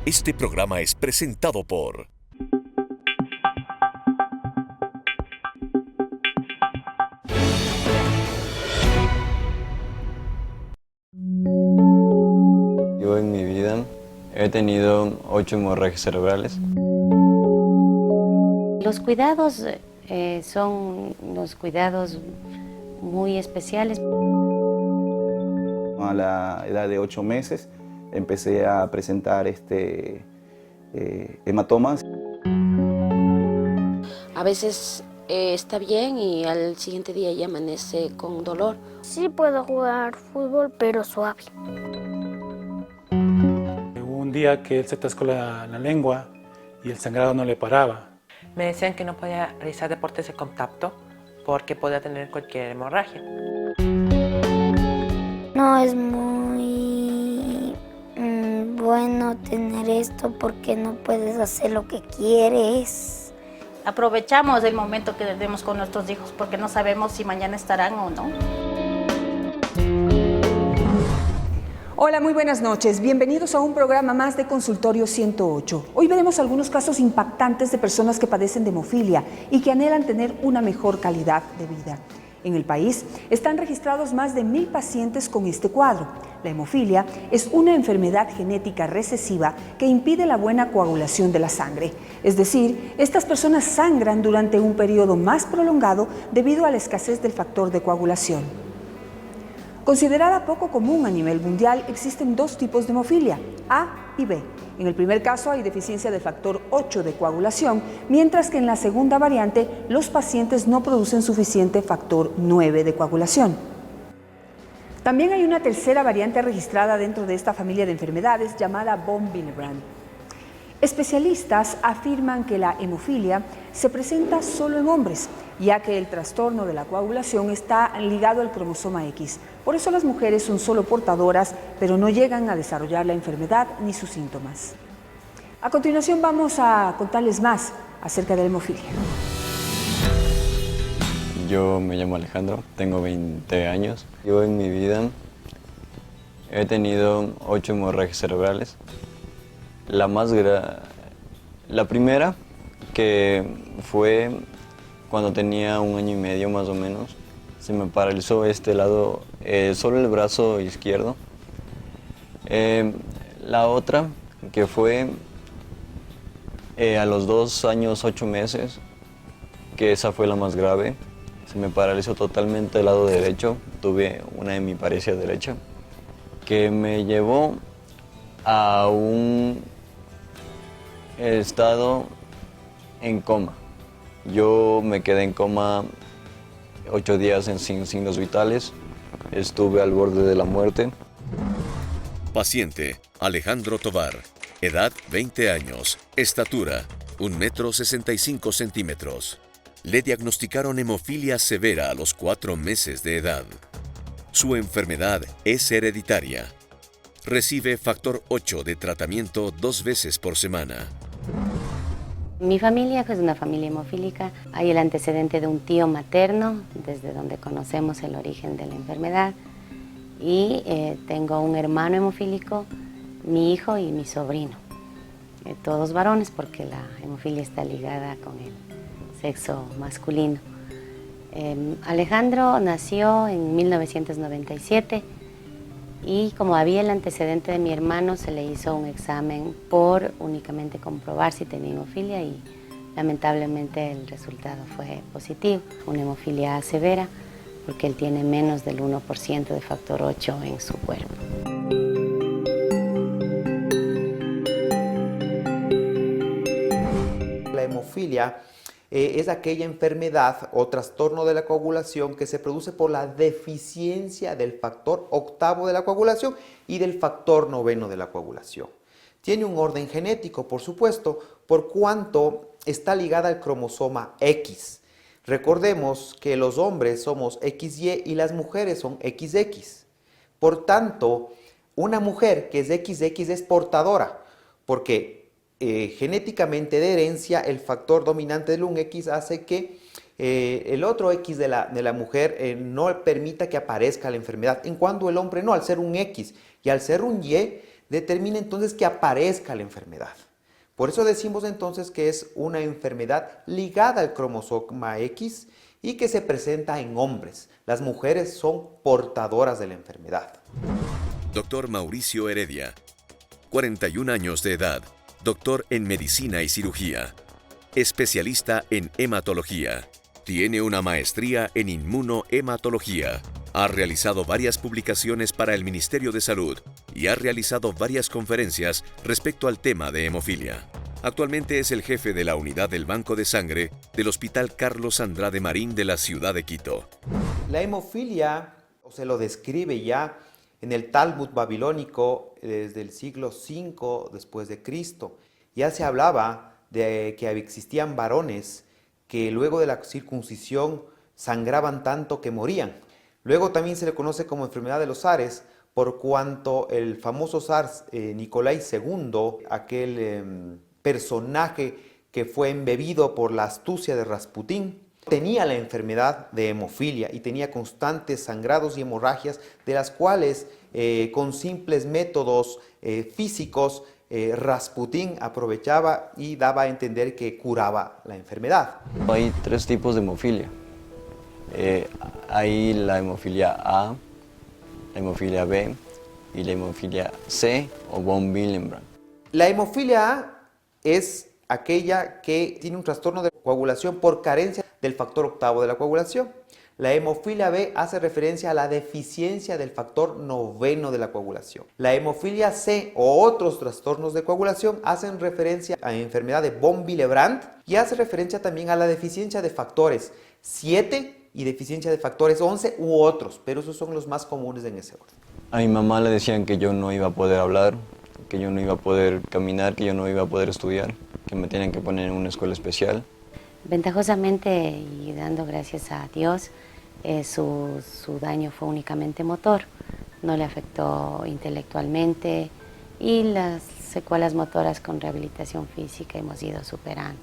Este programa es presentado por Yo en mi vida he tenido 8 hemorragias cerebrales. Los cuidados son los cuidados muy especiales. A la edad de 8 meses empecé a presentar hematomas. A veces está bien y al siguiente día ya amanece con dolor. Sí puedo jugar fútbol, pero suave. Hubo un día que él se atascó la lengua y el sangrado no le paraba. Me decían que no podía realizar deportes de contacto porque podía tener cualquier hemorragia. No es muy bueno tener esto porque no puedes hacer lo que quieres. Aprovechamos el momento que tenemos con nuestros hijos porque no sabemos si mañana estarán o no. Hola, muy buenas noches. Bienvenidos a un programa más de Consultorio 108. Hoy veremos algunos casos impactantes de personas que padecen de hemofilia y que anhelan tener una mejor calidad de vida. En el país están registrados más de 1000 pacientes con este cuadro. La hemofilia es una enfermedad genética recesiva que impide la buena coagulación de la sangre. Es decir, estas personas sangran durante un periodo más prolongado debido a la escasez del factor de coagulación. Considerada poco común a nivel mundial, existen dos tipos de hemofilia, A y B. En el primer caso hay deficiencia del factor 8 de coagulación, mientras que en la segunda variante los pacientes no producen suficiente factor 9 de coagulación. También hay una tercera variante registrada dentro de esta familia de enfermedades llamada von Willebrand. Especialistas afirman que la hemofilia se presenta solo en hombres, ya que el trastorno de la coagulación está ligado al cromosoma X. Por eso las mujeres son solo portadoras, pero no llegan a desarrollar la enfermedad ni sus síntomas. A continuación vamos a contarles más acerca de la hemofilia. Yo me llamo Alejandro, tengo 20 años. Yo en mi vida he tenido 8 hemorragias cerebrales. La primera, que fue cuando tenía 1 año y medio más o menos, se me paralizó este lado, solo el brazo izquierdo. La otra, que fue a los 2 años, 8 meses, que esa fue la más grave, se me paralizó totalmente el lado derecho, tuve una hemiparesia derecha, que me llevó a un estado en coma. Yo me quedé en coma 8 días sin signos vitales, estuve al borde de la muerte. Paciente Alejandro Tovar, edad 20 años, estatura 1,65 m. Le diagnosticaron hemofilia severa a los 4 meses de edad. Su enfermedad es hereditaria. Recibe factor 8 de tratamiento 2 veces por semana. Mi familia es una familia hemofílica. Hay el antecedente de un tío materno, desde donde conocemos el origen de la enfermedad. Y tengo un hermano hemofílico, mi hijo y mi sobrino. Todos varones porque la hemofilia está ligada con el sexo masculino. Alejandro nació en 1997 y como había el antecedente de mi hermano, se le hizo un examen por únicamente comprobar si tenía hemofilia y lamentablemente el resultado fue positivo. Una hemofilia severa porque él tiene menos del 1% de factor 8 en su cuerpo. La hemofilia es aquella enfermedad o trastorno de la coagulación que se produce por la deficiencia del factor 8 de la coagulación y del factor 9 de la coagulación. Tiene un orden genético, por supuesto, por cuanto está ligada al cromosoma X. Recordemos que los hombres somos XY y las mujeres son XX. Por tanto, una mujer que es XX es portadora, porque genéticamente de herencia el factor dominante del un X hace que el otro X de la mujer no permita que aparezca la enfermedad, en cuanto el hombre no, al ser un X y al ser un Y, determina entonces que aparezca la enfermedad. Por eso decimos entonces que es una enfermedad ligada al cromosoma X y que se presenta en hombres. Las mujeres son portadoras de la enfermedad. Doctor Mauricio Heredia, 41 años de edad, doctor en medicina y cirugía, especialista en hematología. Tiene una maestría en inmunohematología. Ha realizado varias publicaciones para el Ministerio de Salud y ha realizado varias conferencias respecto al tema de hemofilia. Actualmente es el jefe de la unidad del Banco de Sangre del Hospital Carlos Andrade Marín de la ciudad de Quito. La hemofilia se lo describe ya en el Talmud babilónico desde el siglo V después de Cristo. Ya se hablaba de que existían varones que luego de la circuncisión sangraban tanto que morían. Luego también se le conoce como enfermedad de los zares, por cuanto el famoso zar Nicolai II, aquel personaje que fue embebido por la astucia de Rasputín, tenía la enfermedad de hemofilia y tenía constantes sangrados y hemorragias, de las cuales con simples métodos físicos Rasputín aprovechaba y daba a entender que curaba la enfermedad. Hay 3 tipos de hemofilia. Hay la hemofilia A, la hemofilia B y la hemofilia C o von Willebrand. La hemofilia A es aquella que tiene un trastorno de coagulación por carencia del factor octavo de la coagulación. La hemofilia B hace referencia a la deficiencia del factor noveno de la coagulación. La hemofilia C o otros trastornos de coagulación hacen referencia a la enfermedad de von Willebrand y hace referencia también a la deficiencia de factores 7 y deficiencia de factores 11 u otros, pero esos son los más comunes en ese orden. A mi mamá le decían que yo no iba a poder hablar, que yo no iba a poder caminar, que yo no iba a poder estudiar, que me tenían que poner en una escuela especial. Ventajosamente, y dando gracias a Dios, su daño fue únicamente motor, no le afectó intelectualmente y las secuelas motoras con rehabilitación física hemos ido superando.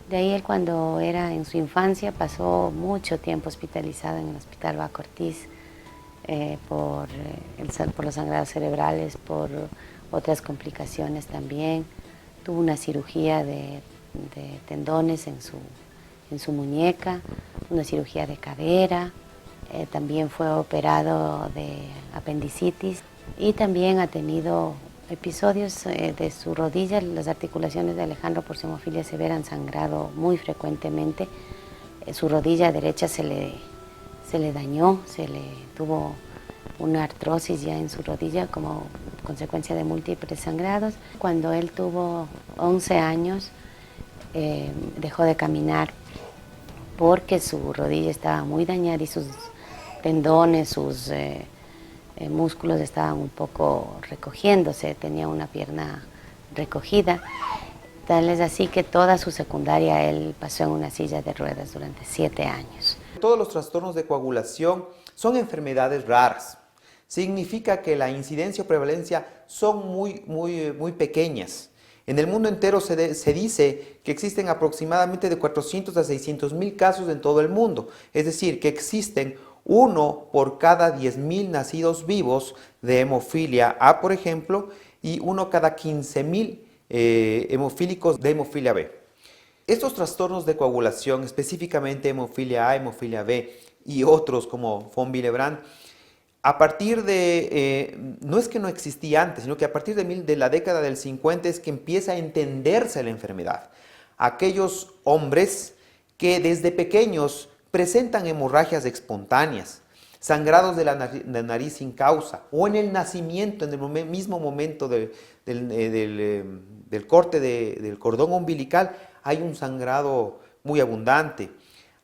De ahí él, cuando era en su infancia, pasó mucho tiempo hospitalizado en el Hospital Baco Ortiz por los sangrados cerebrales, por otras complicaciones también. Tuvo una cirugía de tendones en su muñeca, una cirugía de cadera, también fue operado de apendicitis y también ha tenido episodios de su rodilla. Las articulaciones de Alejandro por su hemofilia severa han sangrado muy frecuentemente. Su rodilla derecha se le dañó, tuvo una artrosis ya en su rodilla como consecuencia de múltiples sangrados. Cuando él tuvo 11 años, dejó de caminar porque su rodilla estaba muy dañada y sus tendones, sus músculos estaban un poco recogiéndose, tenía una pierna recogida. Tal es así que toda su secundaria él pasó en una silla de ruedas durante 7 años. Todos los trastornos de coagulación son enfermedades raras. Significa que la incidencia o prevalencia son muy pequeñas. En el mundo entero se dice que existen aproximadamente de 400 a 600 mil casos en todo el mundo. Es decir, que existen 1 por cada 10.000 nacidos vivos de hemofilia A, por ejemplo, y 1 cada 15.000 hemofílicos de hemofilia B. Estos trastornos de coagulación, específicamente hemofilia A, hemofilia B y otros como von Willebrand, a partir de, no es que no existía antes, sino que a partir de la década del 50 es que empieza a entenderse la enfermedad. Aquellos hombres que desde pequeños presentan hemorragias espontáneas, sangrados de la nariz sin causa, o en el nacimiento, en el mismo momento del corte del cordón umbilical, hay un sangrado muy abundante.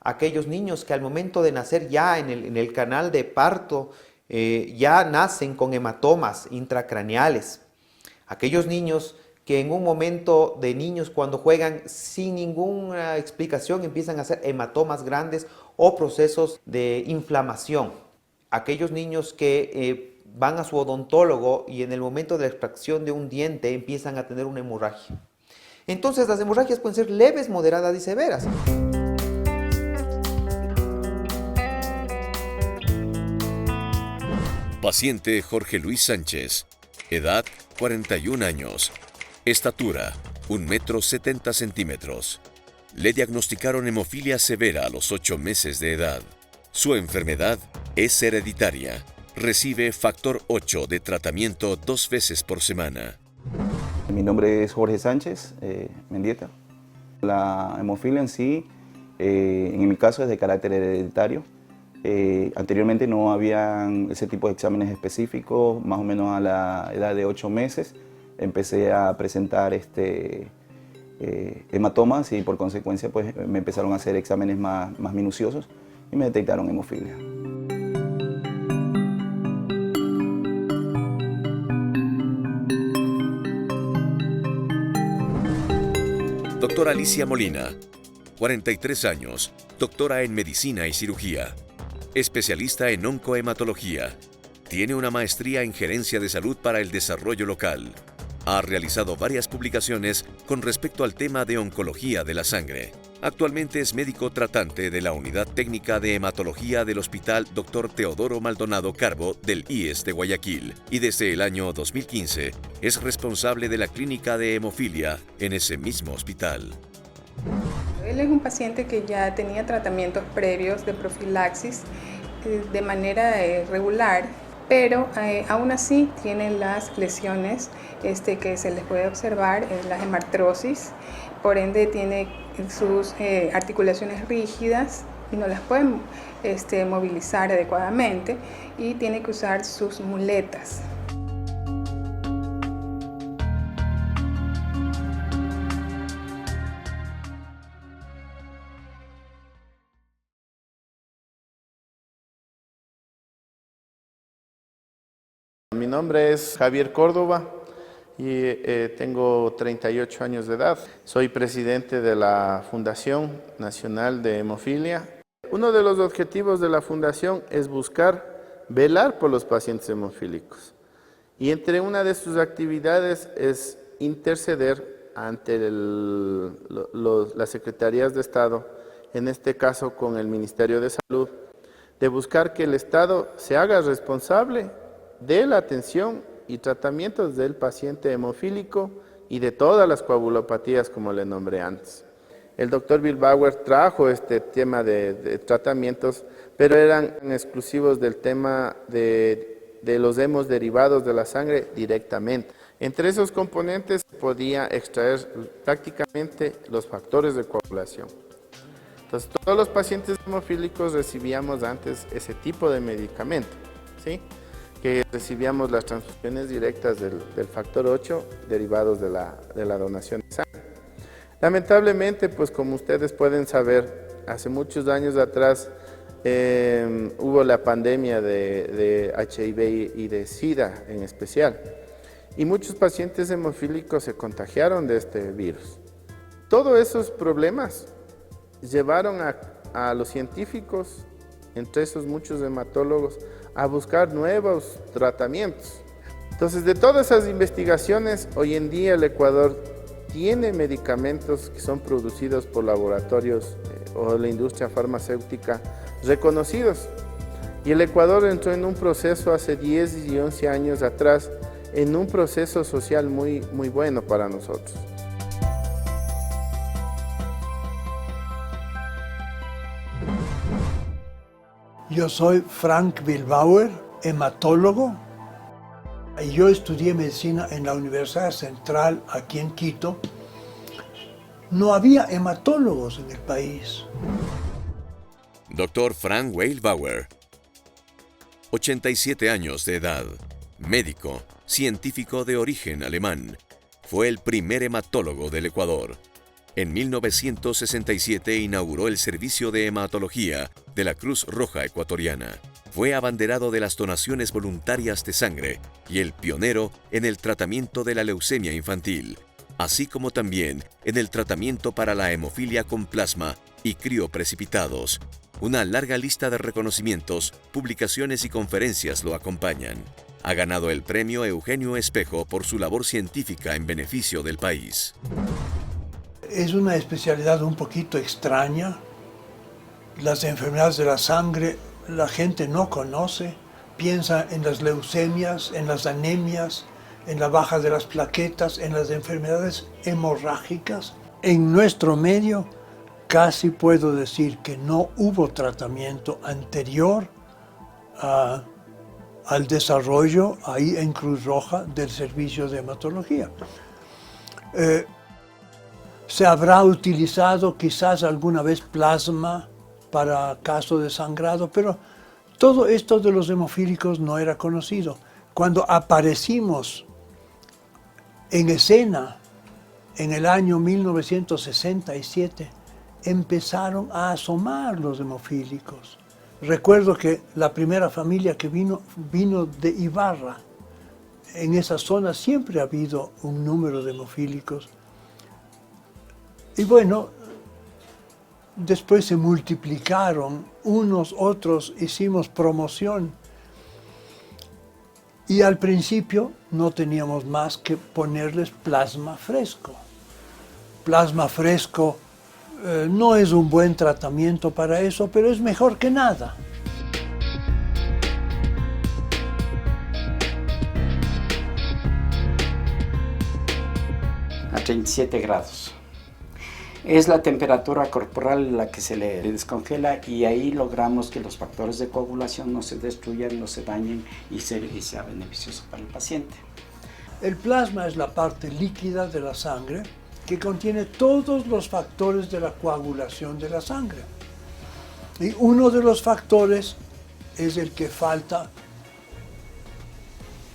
Aquellos niños que al momento de nacer ya en el canal de parto, ya nacen con hematomas intracraneales. Aquellos niños que en un momento de niños cuando juegan sin ninguna explicación empiezan a hacer hematomas grandes o procesos de inflamación. Aquellos niños que van a su odontólogo y en el momento de la extracción de un diente empiezan a tener una hemorragia. Entonces las hemorragias pueden ser leves, moderadas y severas. Paciente Jorge Luis Sánchez, Edad 41 años. Estatura 1,70 m. Le diagnosticaron hemofilia severa a los 8 meses de edad. Su enfermedad es hereditaria. Recibe factor 8 de tratamiento 2 veces por semana. Mi nombre es Jorge Sánchez Mendieta. La hemofilia en sí, en mi caso, es de carácter hereditario. Anteriormente no habían ese tipo de exámenes específicos. Más o menos a la edad de 8 meses empecé a presentar hematomas y por consecuencia pues, me empezaron a hacer exámenes más minuciosos y me detectaron hemofilia. Doctora Alicia Molina, 43 años, doctora en medicina y cirugía, especialista en oncohematología. Tiene una maestría en gerencia de salud para el desarrollo local. Ha realizado varias publicaciones con respecto al tema de oncología de la sangre. Actualmente es médico tratante de la Unidad Técnica de Hematología del Hospital Dr. Teodoro Maldonado Carbo del IES de Guayaquil y desde el año 2015 es responsable de la clínica de hemofilia en ese mismo hospital. Él es un paciente que ya tenía tratamientos previos de profilaxis de manera regular, pero aún así tiene las lesiones que se les puede observar, las hemartrosis, por ende tiene sus articulaciones rígidas y no las pueden movilizar adecuadamente y tiene que usar sus muletas. Mi nombre es Javier Córdoba y tengo 38 años de edad. Soy presidente de la Fundación Nacional de Hemofilia. Uno de los objetivos de la Fundación es buscar velar por los pacientes hemofílicos. Y entre una de sus actividades es interceder ante las Secretarías de Estado, en este caso con el Ministerio de Salud, de buscar que el Estado se haga responsable de la atención y tratamientos del paciente hemofílico y de todas las coagulopatías, como le nombré antes. El doctor Billbauer trajo este tema de tratamientos, pero eran exclusivos del tema de los hemos derivados de la sangre directamente. Entre esos componentes podía extraer prácticamente los factores de coagulación. Entonces, todos los pacientes hemofílicos recibíamos antes ese tipo de medicamento, ¿sí? Que recibíamos las transfusiones directas del factor 8 derivados de la donación de sangre. Lamentablemente, pues como ustedes pueden saber, hace muchos años atrás hubo la pandemia de HIV y de SIDA en especial, y muchos pacientes hemofílicos se contagiaron de este virus. Todos esos problemas llevaron a los científicos, entre esos muchos hematólogos, a buscar nuevos tratamientos. Entonces, de todas esas investigaciones, hoy en día el Ecuador tiene medicamentos que son producidos por laboratorios o la industria farmacéutica reconocidos. Y el Ecuador entró en un proceso hace 10 y 11 años atrás, en un proceso social muy bueno para nosotros. Yo soy Frank Billbauer, hematólogo. Yo estudié medicina en la Universidad Central, aquí en Quito. No había hematólogos en el país. Dr. Frank Billbauer, 87 años de edad, médico, científico de origen alemán. Fue el primer hematólogo del Ecuador. En 1967 inauguró el servicio de hematología de la Cruz Roja Ecuatoriana. Fue abanderado de las donaciones voluntarias de sangre y el pionero en el tratamiento de la leucemia infantil, así como también en el tratamiento para la hemofilia con plasma y crioprecipitados. Una larga lista de reconocimientos, publicaciones y conferencias lo acompañan. Ha ganado el premio Eugenio Espejo por su labor científica en beneficio del país. Es una especialidad un poquito extraña. Las enfermedades de la sangre la gente no conoce, piensa en las leucemias, en las anemias, en la baja de las plaquetas, en las enfermedades hemorrágicas. En nuestro medio casi puedo decir que no hubo tratamiento anterior al desarrollo ahí en Cruz Roja del servicio de hematología. Se habrá utilizado quizás alguna vez plasma para caso de sangrado, pero todo esto de los hemofílicos no era conocido. Cuando aparecimos en escena en el año 1967, empezaron a asomar los hemofílicos. Recuerdo que la primera familia que vino de Ibarra. En esa zona siempre ha habido un número de hemofílicos. Y bueno, después se multiplicaron, unos, otros, hicimos promoción. Y al principio no teníamos más que ponerles plasma fresco. Plasma fresco no es un buen tratamiento para eso, pero es mejor que nada. A 37 grados. Es la temperatura corporal la que se le descongela y ahí logramos que los factores de coagulación no se destruyan, no se dañen y sea beneficioso para el paciente. El plasma es la parte líquida de la sangre que contiene todos los factores de la coagulación de la sangre. Y uno de los factores es el que falta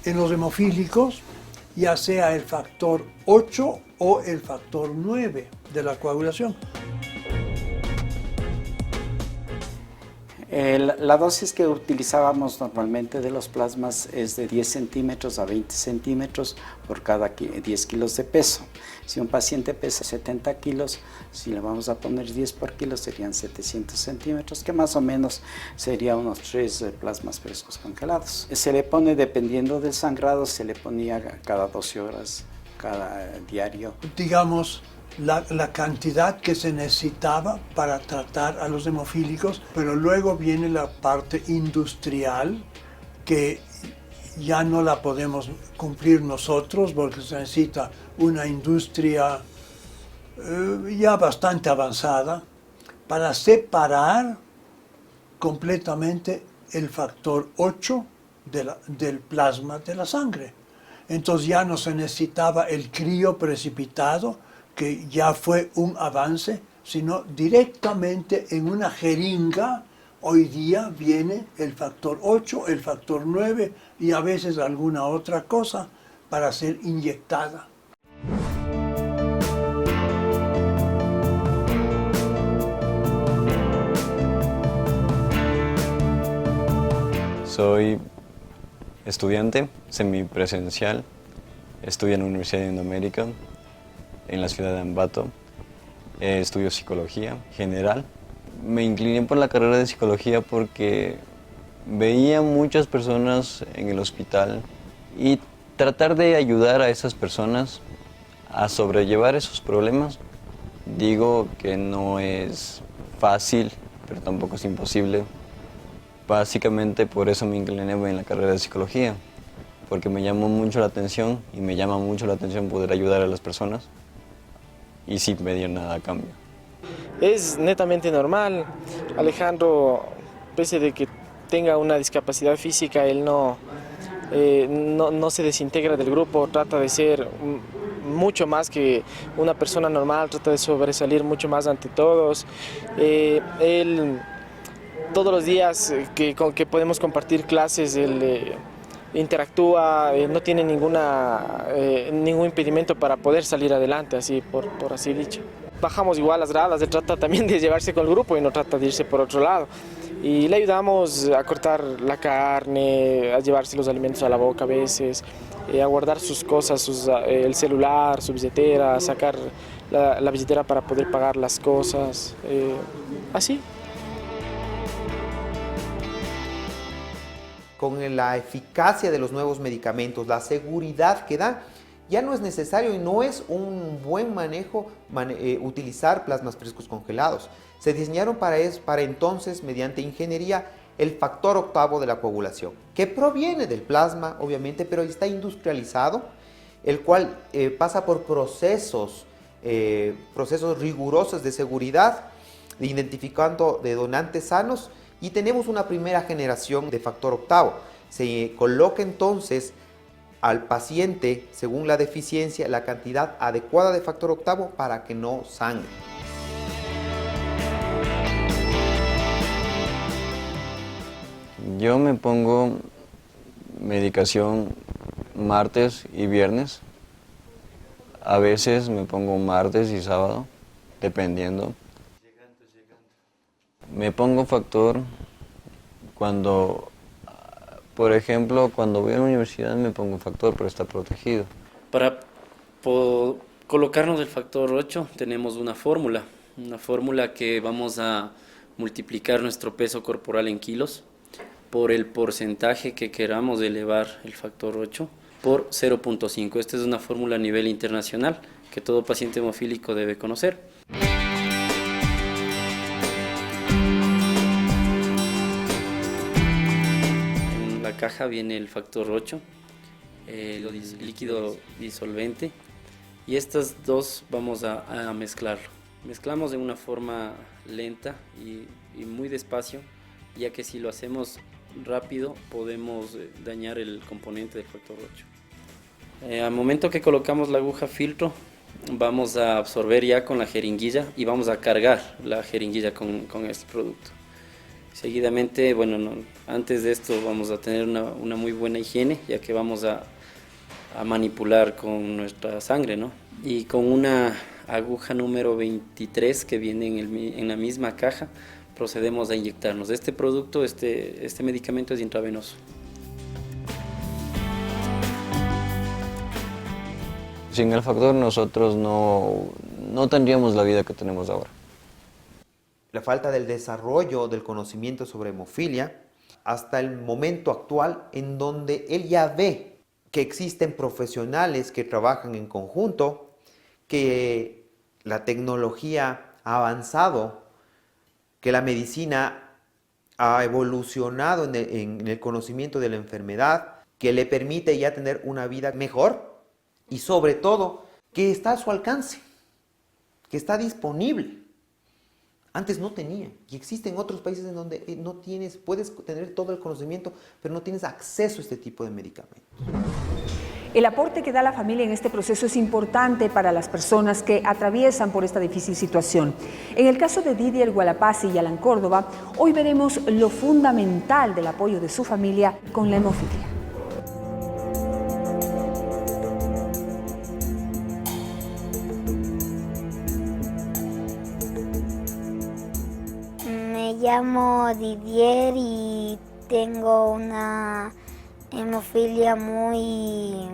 en los hemofílicos, ya sea el factor 8 o el factor 9 de la coagulación. La dosis que utilizábamos normalmente de los plasmas es de 10 centímetros a 20 centímetros por cada 10 kilos de peso. Si un paciente pesa 70 kilos, si le vamos a poner 10 por kilo serían 700 centímetros, que más o menos sería unos 3 plasmas frescos congelados. Se le pone, dependiendo del sangrado, se le ponía cada 12 horas, cada diario. Digamos, la cantidad que se necesitaba para tratar a los hemofílicos, pero luego viene la parte industrial que ya no la podemos cumplir nosotros porque se necesita una industria ya bastante avanzada para separar completamente el factor 8 del plasma de la sangre. Entonces ya no se necesitaba el crío precipitado, que ya fue un avance, sino directamente en una jeringa. Hoy día viene el factor 8, el factor 9 y a veces alguna otra cosa para ser inyectada. Soy estudiante semipresencial, estudio en la Universidad de Indoamérica, en la ciudad de Ambato. Estudio psicología general. Me incliné por la carrera de psicología porque veía muchas personas en el hospital y tratar de ayudar a esas personas a sobrellevar esos problemas. Digo que no es fácil, pero tampoco es imposible. Básicamente por eso me incliné en la carrera de psicología, porque me llamó mucho la atención y me llama mucho la atención poder ayudar a las personas y sin pedir nada a cambio. Es netamente normal. Alejandro, pese de que tenga una discapacidad física, él no se desintegra del grupo, trata de ser mucho más que una persona normal, trata de sobresalir mucho más ante todos. Él, todos los días que podemos compartir clases, él interactúa, no tiene ningún impedimento para poder salir adelante, así por así dicho. Bajamos igual las gradas, él trata también de llevarse con el grupo y no trata de irse por otro lado. Y le ayudamos a cortar la carne, a llevarse los alimentos a la boca a veces, a guardar sus cosas, el celular, su billetera, a sacar la billetera para poder pagar las cosas, así. Con la eficacia de los nuevos medicamentos, la seguridad que da, ya no es necesario y no es un buen manejo utilizar plasmas frescos congelados. Se diseñaron para entonces, mediante ingeniería, el factor octavo de la coagulación, que proviene del plasma, obviamente, pero está industrializado el cual pasa por procesos rigurosos de seguridad, identificando de donantes sanos, y tenemos una primera generación de factor octavo. Se coloca entonces al paciente, según la deficiencia, la cantidad adecuada de factor octavo para que no sangre. Yo me pongo medicación martes y viernes. A veces me pongo martes y sábado, dependiendo. Me pongo factor cuando, por ejemplo, cuando voy a la universidad me pongo factor, pero está protegido. Para colocarnos el factor 8 tenemos una fórmula que vamos a multiplicar nuestro peso corporal en kilos por el porcentaje que queramos elevar el factor 8 por 0.5. Esta es una fórmula a nivel internacional que todo paciente hemofílico debe conocer. En la caja viene el factor 8, el líquido disolvente, y estas dos vamos a mezclarlo. Mezclamos de una forma lenta y muy despacio, ya que si lo hacemos rápido podemos dañar el componente del factor 8. Al momento que colocamos la aguja filtro, vamos a absorber ya con la jeringuilla y vamos a cargar la jeringuilla con este producto. Seguidamente, antes de esto vamos a tener una muy buena higiene, ya que vamos a manipular con nuestra sangre, ¿no? Y con una aguja número 23 que viene en la misma caja, procedemos a inyectarnos. Este producto, este medicamento es intravenoso. Sin el factor nosotros no tendríamos la vida que tenemos ahora. La falta del desarrollo del conocimiento sobre hemofilia hasta el momento actual, en donde él ya ve que existen profesionales que trabajan en conjunto, que la tecnología ha avanzado, que la medicina ha evolucionado en el conocimiento de la enfermedad, que le permite ya tener una vida mejor y sobre todo que está a su alcance, que está disponible. Antes no tenía, y existen otros países en donde puedes tener todo el conocimiento, pero no tienes acceso a este tipo de medicamentos. El aporte que da la familia en este proceso es importante para las personas que atraviesan por esta difícil situación. En el caso de Didier Gualapasi y Alan Córdoba, hoy veremos lo fundamental del apoyo de su familia con la hemofilia. Me llamo Didier y tengo una hemofilia muy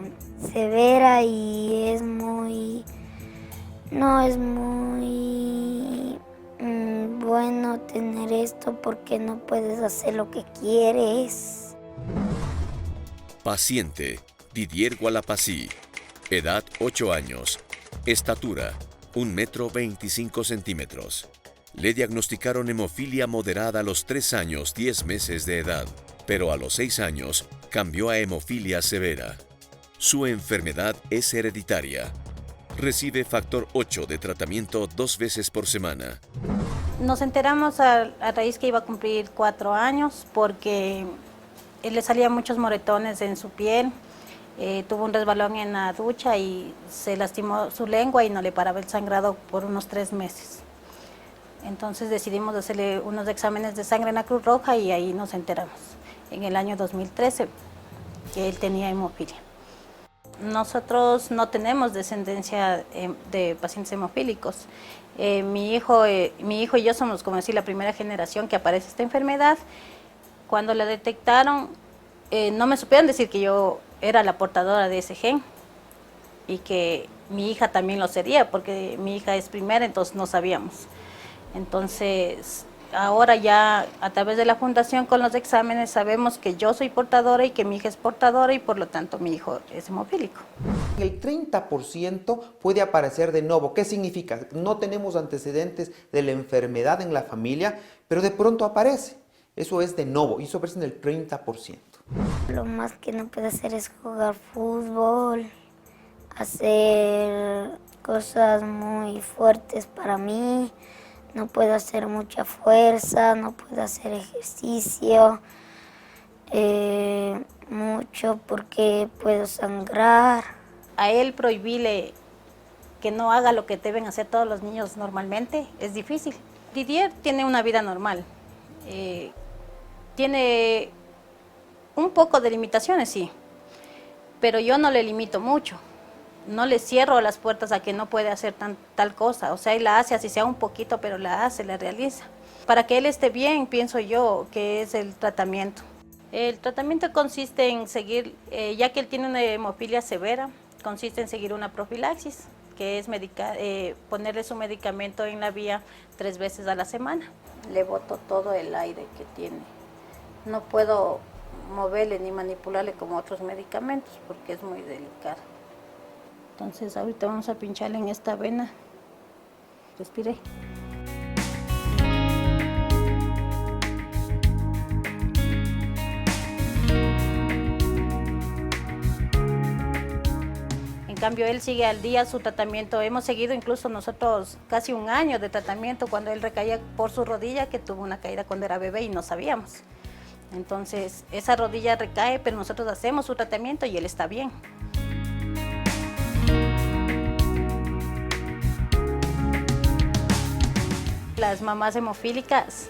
severa y no es muy bueno tener esto porque no puedes hacer lo que quieres. Paciente Didier Gualapasi, edad 8 años, estatura 1,25 m. Le diagnosticaron hemofilia moderada a los 3 años 10 meses de edad, pero a los 6 años cambió a hemofilia severa. Su enfermedad es hereditaria. Recibe factor 8 de tratamiento 2 veces por semana. Nos enteramos a raíz que iba a cumplir 4 años porque le salían muchos moretones en su piel. Tuvo un resbalón en la ducha y se lastimó su lengua y no le paraba el sangrado por unos 3 meses. Entonces decidimos hacerle unos exámenes de sangre en la Cruz Roja y ahí nos enteramos, en el año 2013, que él tenía hemofilia. Nosotros no tenemos descendencia de pacientes hemofílicos. Mi hijo y yo somos, como decir, la primera generación que aparece esta enfermedad. Cuando la detectaron, no me supieron decir que yo era la portadora de ese gen y que mi hija también lo sería, porque mi hija es primera, entonces no sabíamos. Entonces, ahora ya a través de la fundación con los exámenes sabemos que yo soy portadora y que mi hija es portadora y por lo tanto mi hijo es hemofílico. El 30% puede aparecer de nuevo. ¿Qué significa? No tenemos antecedentes de la enfermedad en la familia, pero de pronto aparece. Eso es de nuevo y eso aparece en el 30%. Lo más que no puedo hacer es jugar fútbol, hacer cosas muy fuertes para mí. No puedo hacer mucha fuerza, no puedo hacer ejercicio mucho porque puedo sangrar. A él prohibirle que no haga lo que deben hacer todos los niños normalmente es difícil. Didier tiene una vida normal. Tiene un poco de limitaciones, sí, pero yo no le limito mucho. No le cierro las puertas a que no puede hacer tal cosa. O sea, él la hace, así sea un poquito, pero la hace, la realiza. Para que él esté bien, pienso yo, que es el tratamiento. El tratamiento consiste en seguir, ya que él tiene una hemofilia severa, consiste en seguir una profilaxis, que es ponerle su medicamento en la vía 3 veces a la semana. Le boto todo el aire que tiene. No puedo moverle ni manipularle como otros medicamentos porque es muy delicado. Entonces ahorita vamos a pincharle en esta vena. Respire. En cambio, él sigue al día su tratamiento. Hemos seguido incluso nosotros casi 1 año de tratamiento cuando él recaía por su rodilla, que tuvo una caída cuando era bebé y no sabíamos. Entonces, esa rodilla recae, pero nosotros hacemos su tratamiento y él está bien. Las mamás hemofílicas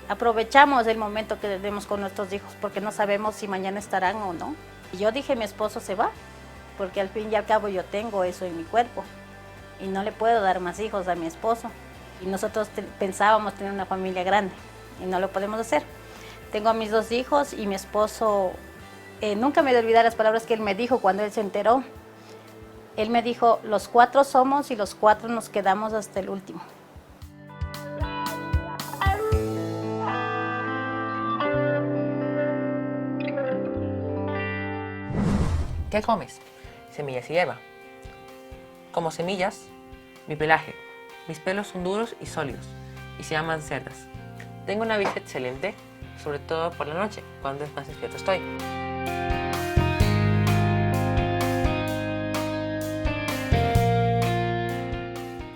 aprovechamos el momento que tenemos con nuestros hijos porque no sabemos si mañana estarán o no. Y yo dije, mi esposo se va, porque al fin y al cabo yo tengo eso en mi cuerpo y no le puedo dar más hijos a mi esposo. Y nosotros pensábamos tener una familia grande y no lo podemos hacer. Tengo a mis 2 hijos y mi esposo, nunca me voy a olvidar las palabras que él me dijo cuando él se enteró. Él me dijo, los 4 somos y los 4 nos quedamos hasta el último. ¿Qué comes? Semillas y hierba. Como semillas, mi pelaje. Mis pelos son duros y sólidos y se llaman cerdas. Tengo una vista excelente, sobre todo por la noche, cuando es más despierto estoy.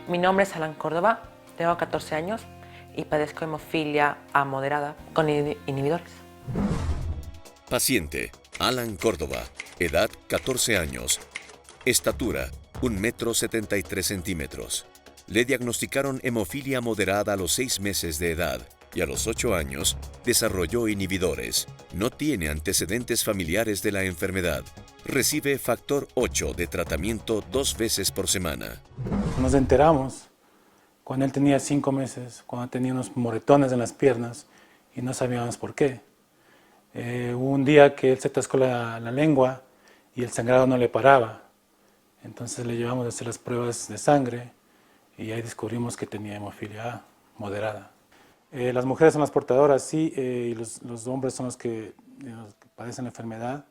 Mi nombre es Alan Córdoba, tengo 14 años y padezco hemofilia A moderada con inhibidores. Paciente: Alan Córdoba, edad 14 años, estatura 1,73 m. Le diagnosticaron hemofilia moderada a los 6 meses de edad y a los 8 años desarrolló inhibidores. No tiene antecedentes familiares de la enfermedad. Recibe factor 8 de tratamiento 2 veces por semana. Nos enteramos cuando él tenía 5 meses, cuando tenía unos moretones en las piernas y no sabíamos por qué. Hubo un día que él se atascó la lengua y el sangrado no le paraba. Entonces le llevamos a hacer las pruebas de sangre y ahí descubrimos que tenía hemofilia A moderada. Las mujeres son las portadoras, sí, y los hombres son los que padecen la enfermedad,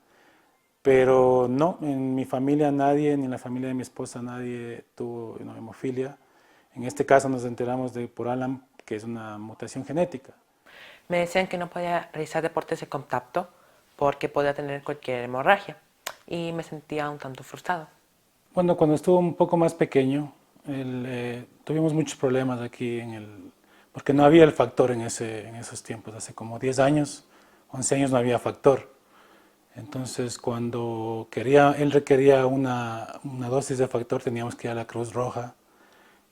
pero no, en mi familia nadie, ni en la familia de mi esposa nadie tuvo hemofilia. En este caso nos enteramos por Alan, que es una mutación genética. Me decían que no podía realizar deportes de contacto porque podía tener cualquier hemorragia y me sentía un tanto frustrado. Bueno, cuando estuvo un poco más pequeño, tuvimos muchos problemas aquí porque no había el factor en esos tiempos. Hace como 10 años, 11 años no había factor. Entonces, cuando él requería una dosis de factor, teníamos que ir a la Cruz Roja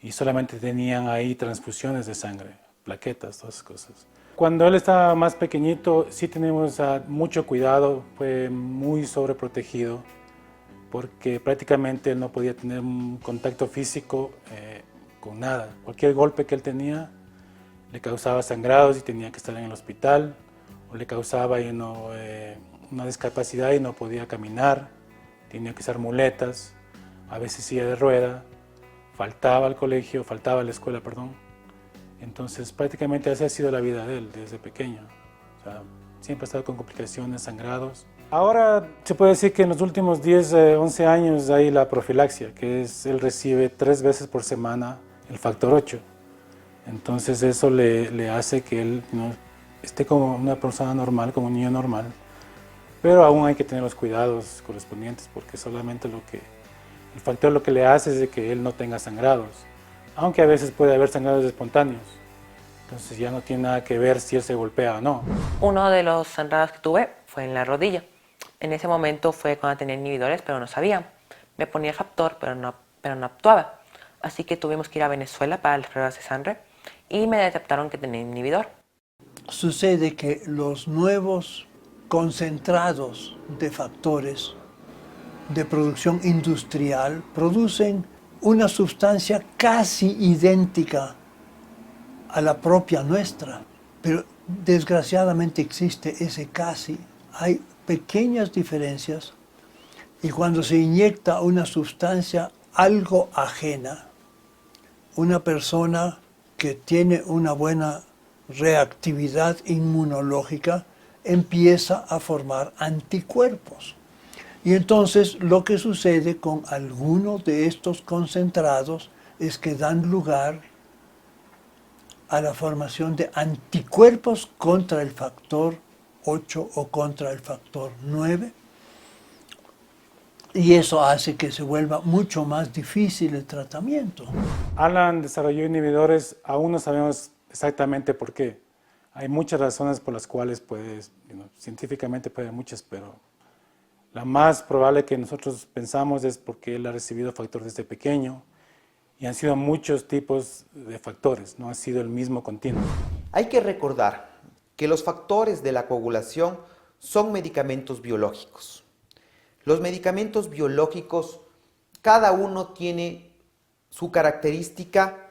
y solamente tenían ahí transfusiones de sangre, plaquetas, todas esas cosas. Cuando él estaba más pequeñito, sí tenemos mucho cuidado, fue muy sobreprotegido porque prácticamente él no podía tener un contacto físico con nada. Cualquier golpe que él tenía le causaba sangrados y tenía que estar en el hospital, o le causaba una discapacidad y no podía caminar, tenía que usar muletas, a veces silla de rueda, faltaba al colegio, faltaba a la escuela, perdón. Entonces prácticamente esa ha sido la vida de él desde pequeño. O sea, siempre ha estado con complicaciones, sangrados. Ahora se puede decir que en los últimos 10, 11 años hay la profilaxia, que es él recibe 3 veces por semana el factor 8. Entonces eso le hace que él esté como una persona normal, como un niño normal. Pero aún hay que tener los cuidados correspondientes porque solamente lo que El factor lo que le hace es de que él no tenga sangrados, aunque a veces puede haber sangrados espontáneos. Entonces ya no tiene nada que ver si él se golpea o no. Uno de los sangrados que tuve fue en la rodilla. En ese momento fue cuando tenía inhibidores, pero no sabía. Me ponía el factor, pero no actuaba. Así que tuvimos que ir a Venezuela para las pruebas de sangre y me detectaron que tenía inhibidor. Sucede que los nuevos concentrados de factores de producción industrial producen una sustancia casi idéntica a la propia nuestra, pero desgraciadamente existe ese casi. Hay pequeñas diferencias y cuando se inyecta una sustancia algo ajena, una persona que tiene una buena reactividad inmunológica empieza a formar anticuerpos. Y entonces lo que sucede con algunos de estos concentrados es que dan lugar a la formación de anticuerpos contra el factor 8 o contra el factor 9. Y eso hace que se vuelva mucho más difícil el tratamiento. Alan desarrolló inhibidores, aún no sabemos exactamente por qué. Hay muchas razones por las cuales científicamente puede haber muchas, pero la más probable que nosotros pensamos es porque él ha recibido factor desde pequeño y han sido muchos tipos de factores, no ha sido el mismo continuo. Hay que recordar que los factores de la coagulación son medicamentos biológicos. Los medicamentos biológicos, cada uno tiene su característica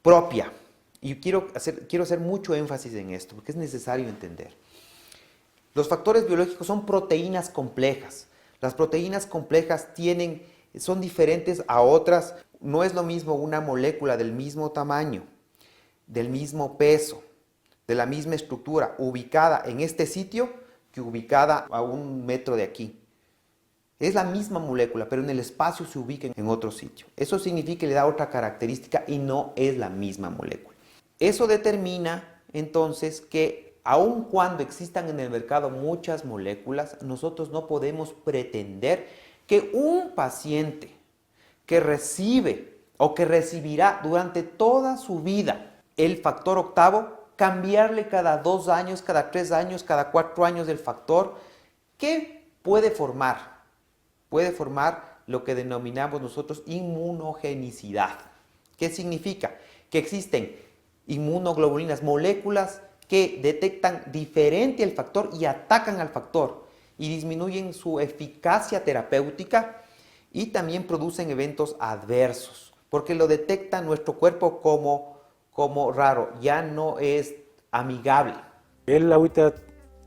propia. Y quiero hacer mucho énfasis en esto, porque es necesario entender. Los factores biológicos son proteínas complejas. Las proteínas complejas son diferentes a otras. No es lo mismo una molécula del mismo tamaño, del mismo peso, de la misma estructura, ubicada en este sitio, que ubicada a 1 metro de aquí. Es la misma molécula, pero en el espacio se ubica en otro sitio. Eso significa que le da otra característica y no es la misma molécula. Eso determina entonces que aun cuando existan en el mercado muchas moléculas, nosotros no podemos pretender que un paciente que recibe o que recibirá durante toda su vida el factor octavo, cambiarle cada 2 años, cada 3 años, cada 4 años del factor, ¿qué puede formar? Puede formar lo que denominamos nosotros inmunogenicidad. ¿Qué significa? Que existen inmunoglobulinas, moléculas que detectan diferente el factor y atacan al factor y disminuyen su eficacia terapéutica y también producen eventos adversos, porque lo detecta nuestro cuerpo como raro, ya no es amigable. Él ahorita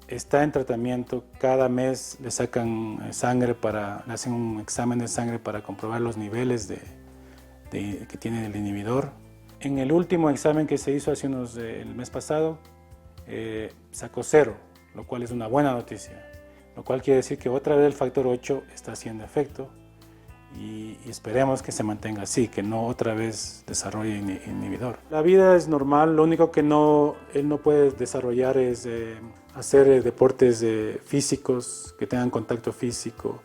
está en tratamiento, cada mes le sacan sangre, le hacen un examen de sangre para comprobar los niveles que tiene el inhibidor. En el último examen que se hizo el mes pasado, sacó 0, lo cual es una buena noticia, lo cual quiere decir que otra vez el factor 8 está haciendo efecto y esperemos que se mantenga así, que no otra vez desarrolle inhibidor. La vida es normal, lo único que él no puede desarrollar es hacer deportes físicos, que tengan contacto físico.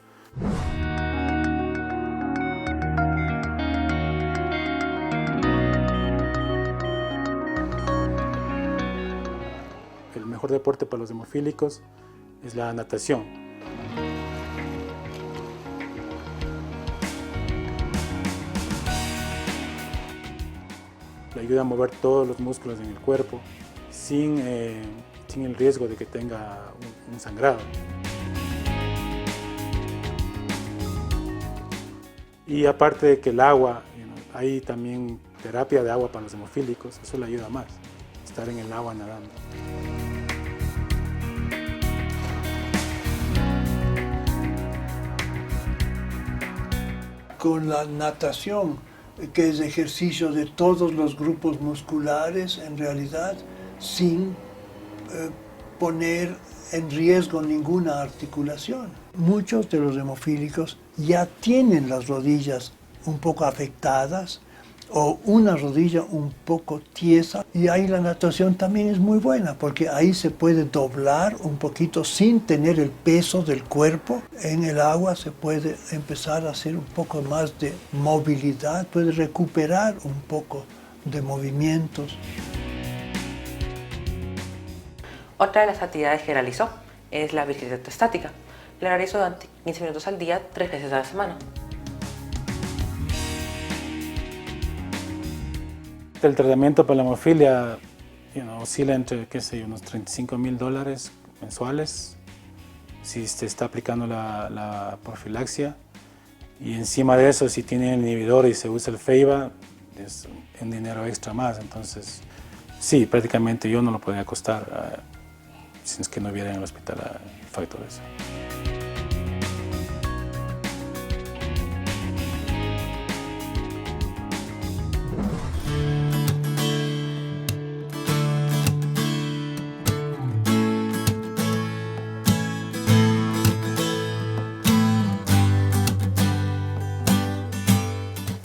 El mejor deporte para los hemofílicos es la natación. Le ayuda a mover todos los músculos en el cuerpo sin el riesgo de que tenga un sangrado. Y aparte de que el agua, hay también terapia de agua para los hemofílicos, eso le ayuda más, estar en el agua nadando. Con la natación, que es ejercicio de todos los grupos musculares en realidad, sin poner en riesgo ninguna articulación. Muchos de los hemofílicos ya tienen las rodillas un poco afectadas o una rodilla un poco tiesa. Y ahí la natación también es muy buena porque ahí se puede doblar un poquito sin tener el peso del cuerpo. En el agua se puede empezar a hacer un poco más de movilidad, puede recuperar un poco de movimientos. Otra de las actividades que realizó es la bicicleta estática. La realizo durante 15 minutos al día, 3 veces a la semana. El tratamiento para la hemofilia oscila entre, unos $35,000 mensuales si se está aplicando la profilaxia. Y encima de eso, si tiene el inhibidor y se usa el FEIBA, es un dinero extra más. Entonces, sí, prácticamente yo no lo podría costar si es que no hubiera en el hospital factores.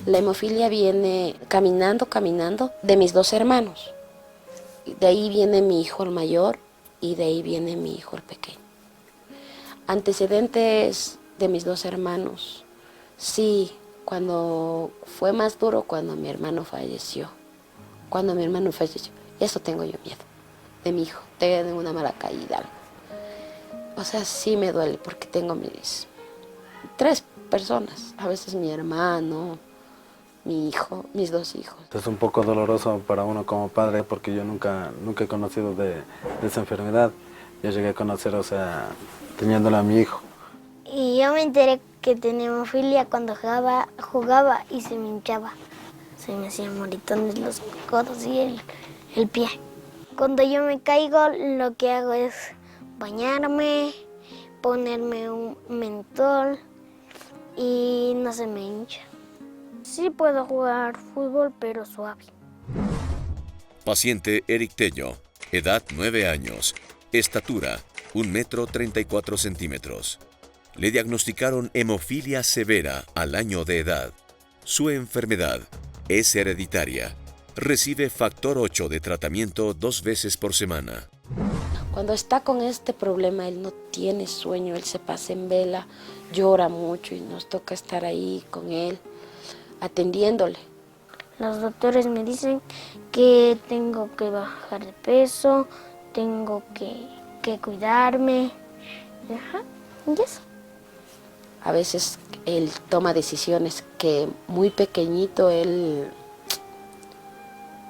La hemofilia viene caminando de mis 2 hermanos. De ahí viene mi hijo el mayor y de ahí viene mi hijo el pequeño. Antecedentes de mis 2 hermanos. Sí, cuando fue más duro cuando mi hermano falleció. Eso tengo yo miedo. De mi hijo, tengo una mala caída. O sea, sí me duele porque tengo mis 3 personas. A veces mi hermano, mi hijo, mis 2 hijos. Es un poco doloroso para uno como padre porque yo nunca he conocido de esa enfermedad. Yo llegué a conocer, teniéndola a mi hijo. Y yo me enteré que tenía hemofilia cuando jugaba y se me hinchaba. Se me hacían moritones los codos y el pie. Cuando yo me caigo, lo que hago es bañarme, ponerme un mentol y no se me hincha. Sí puedo jugar fútbol, pero suave. Paciente Eric Tello, edad 9 años, estatura 1,34 m. Le diagnosticaron hemofilia severa al año de edad. Su enfermedad es hereditaria. Recibe factor 8 de tratamiento 2 veces por semana. Cuando está con este problema, él no tiene sueño, él se pasa en vela, llora mucho y nos toca estar ahí con él, atendiéndole. Los doctores me dicen que tengo que bajar de peso, tengo que cuidarme. Y eso. A veces él toma decisiones que muy pequeñito él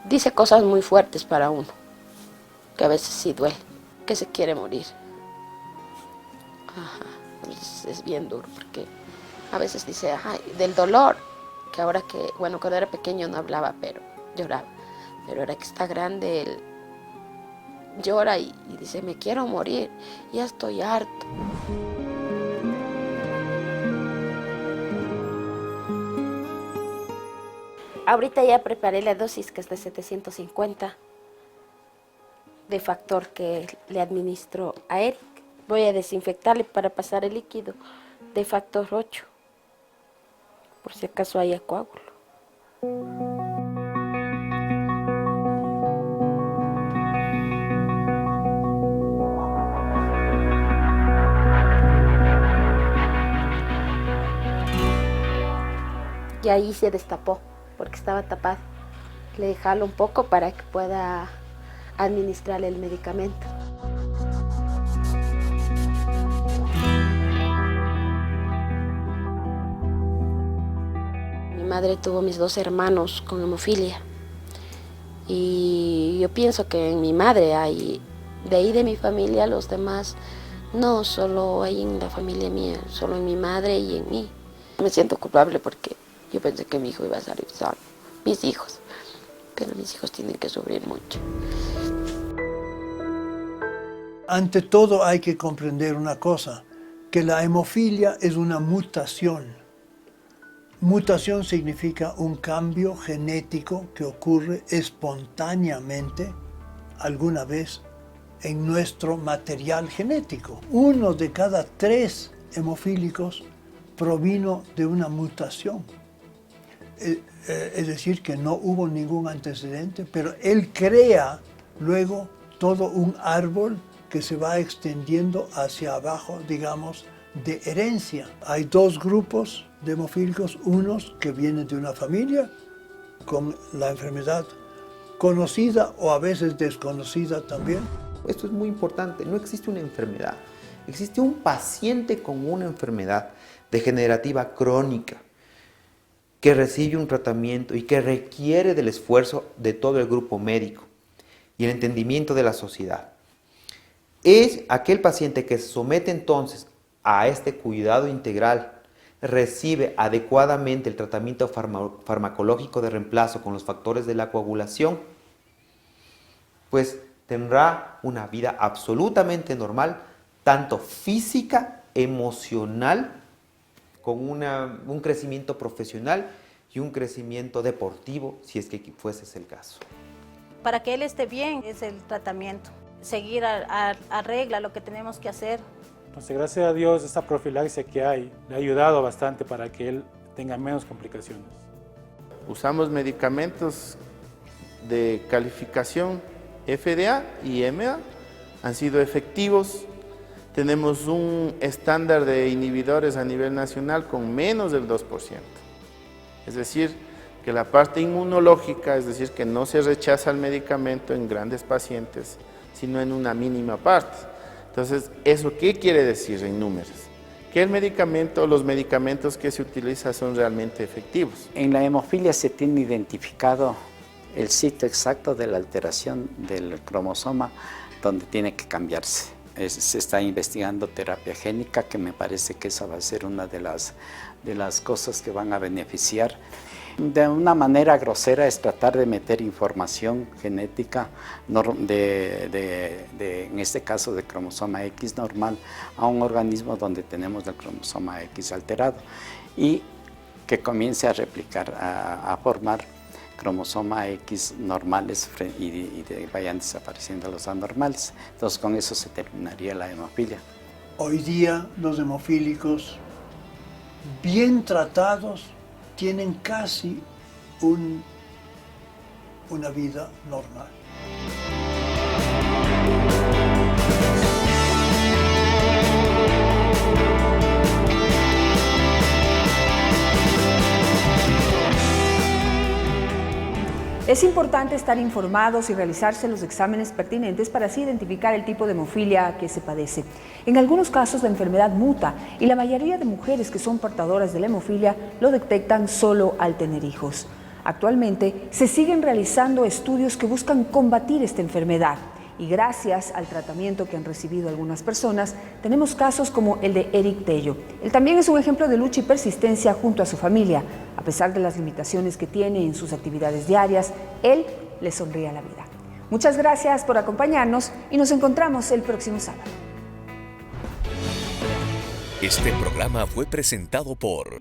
dice cosas muy fuertes para uno, que a veces sí duele, que se quiere morir. Es bien duro porque a veces dice, del dolor, que ahora que, bueno, cuando era pequeño no hablaba, pero lloraba. Pero ahora que está grande, él llora y dice, me quiero morir, ya estoy harto. Ahorita ya preparé la dosis que es de 750 de factor que le administro a Eric. Voy a desinfectarle para pasar el líquido de factor 8, por si acaso haya coágulo. Y ahí se destapó, porque estaba tapado. Le jalo un poco para que pueda administrarle el medicamento. Mi madre tuvo mis 2 hermanos con hemofilia. Y yo pienso que en mi madre hay, de ahí de mi familia, los demás, no, solo hay en la familia mía, solo en mi madre y en mí. Me siento culpable porque yo pensé que mi hijo iba a salir solo, mis hijos, pero mis hijos tienen que sufrir mucho. Ante todo hay que comprender una cosa, que la hemofilia es una mutación. Mutación significa un cambio genético que ocurre espontáneamente alguna vez en nuestro material genético. 1 de cada 3 hemofílicos provino de una mutación. es decir, que no hubo ningún antecedente, pero él crea luego todo un árbol que se va extendiendo hacia abajo, digamos, de herencia. Hay dos grupos de hemofílicos, unos que vienen de una familia con la enfermedad conocida o a veces desconocida también. Esto es muy importante, no existe una enfermedad, existe un paciente con una enfermedad degenerativa crónica que recibe un tratamiento y que requiere del esfuerzo de todo el grupo médico y el entendimiento de la sociedad. Es aquel paciente que se somete entonces a este cuidado integral, recibe adecuadamente el tratamiento farmacológico de reemplazo con los factores de la coagulación, pues tendrá una vida absolutamente normal, tanto física, emocional, con un crecimiento profesional y un crecimiento deportivo, si es que fuese ese el caso. Para que él esté bien es el tratamiento, seguir a regla lo que tenemos que hacer. Entonces, gracias a Dios, esta profilaxia que hay le ha ayudado bastante para que él tenga menos complicaciones. Usamos medicamentos de calificación FDA y EMA, han sido efectivos. Tenemos un estándar de inhibidores a nivel nacional con menos del 2%. Es decir, que la parte inmunológica, es decir, que no se rechaza el medicamento en grandes pacientes, sino en una mínima parte. Entonces, ¿eso qué quiere decir en números? Que los medicamentos que se utilizan son realmente efectivos. En la hemofilia se tiene identificado el sitio exacto de la alteración del cromosoma donde tiene que cambiarse. Se está investigando terapia génica, que me parece que esa va a ser una de las cosas que van a beneficiar. De una manera grosera es tratar de meter información genética, en este caso de cromosoma X normal, a un organismo donde tenemos el cromosoma X alterado y que comience a replicar, a formar cromosoma X normales y vayan desapareciendo los anormales. Entonces con eso se terminaría la hemofilia. Hoy día los hemofílicos bien tratados tienen casi una vida normal. Es importante estar informados y realizarse los exámenes pertinentes para así identificar el tipo de hemofilia que se padece. En algunos casos la enfermedad muta y la mayoría de mujeres que son portadoras de la hemofilia lo detectan solo al tener hijos. Actualmente se siguen realizando estudios que buscan combatir esta enfermedad y gracias al tratamiento que han recibido algunas personas, tenemos casos como el de Eric Tello. Él también es un ejemplo de lucha y persistencia junto a su familia. A pesar de las limitaciones que tiene en sus actividades diarias, él le sonríe a la vida. Muchas gracias por acompañarnos y nos encontramos el próximo sábado. Este programa fue presentado por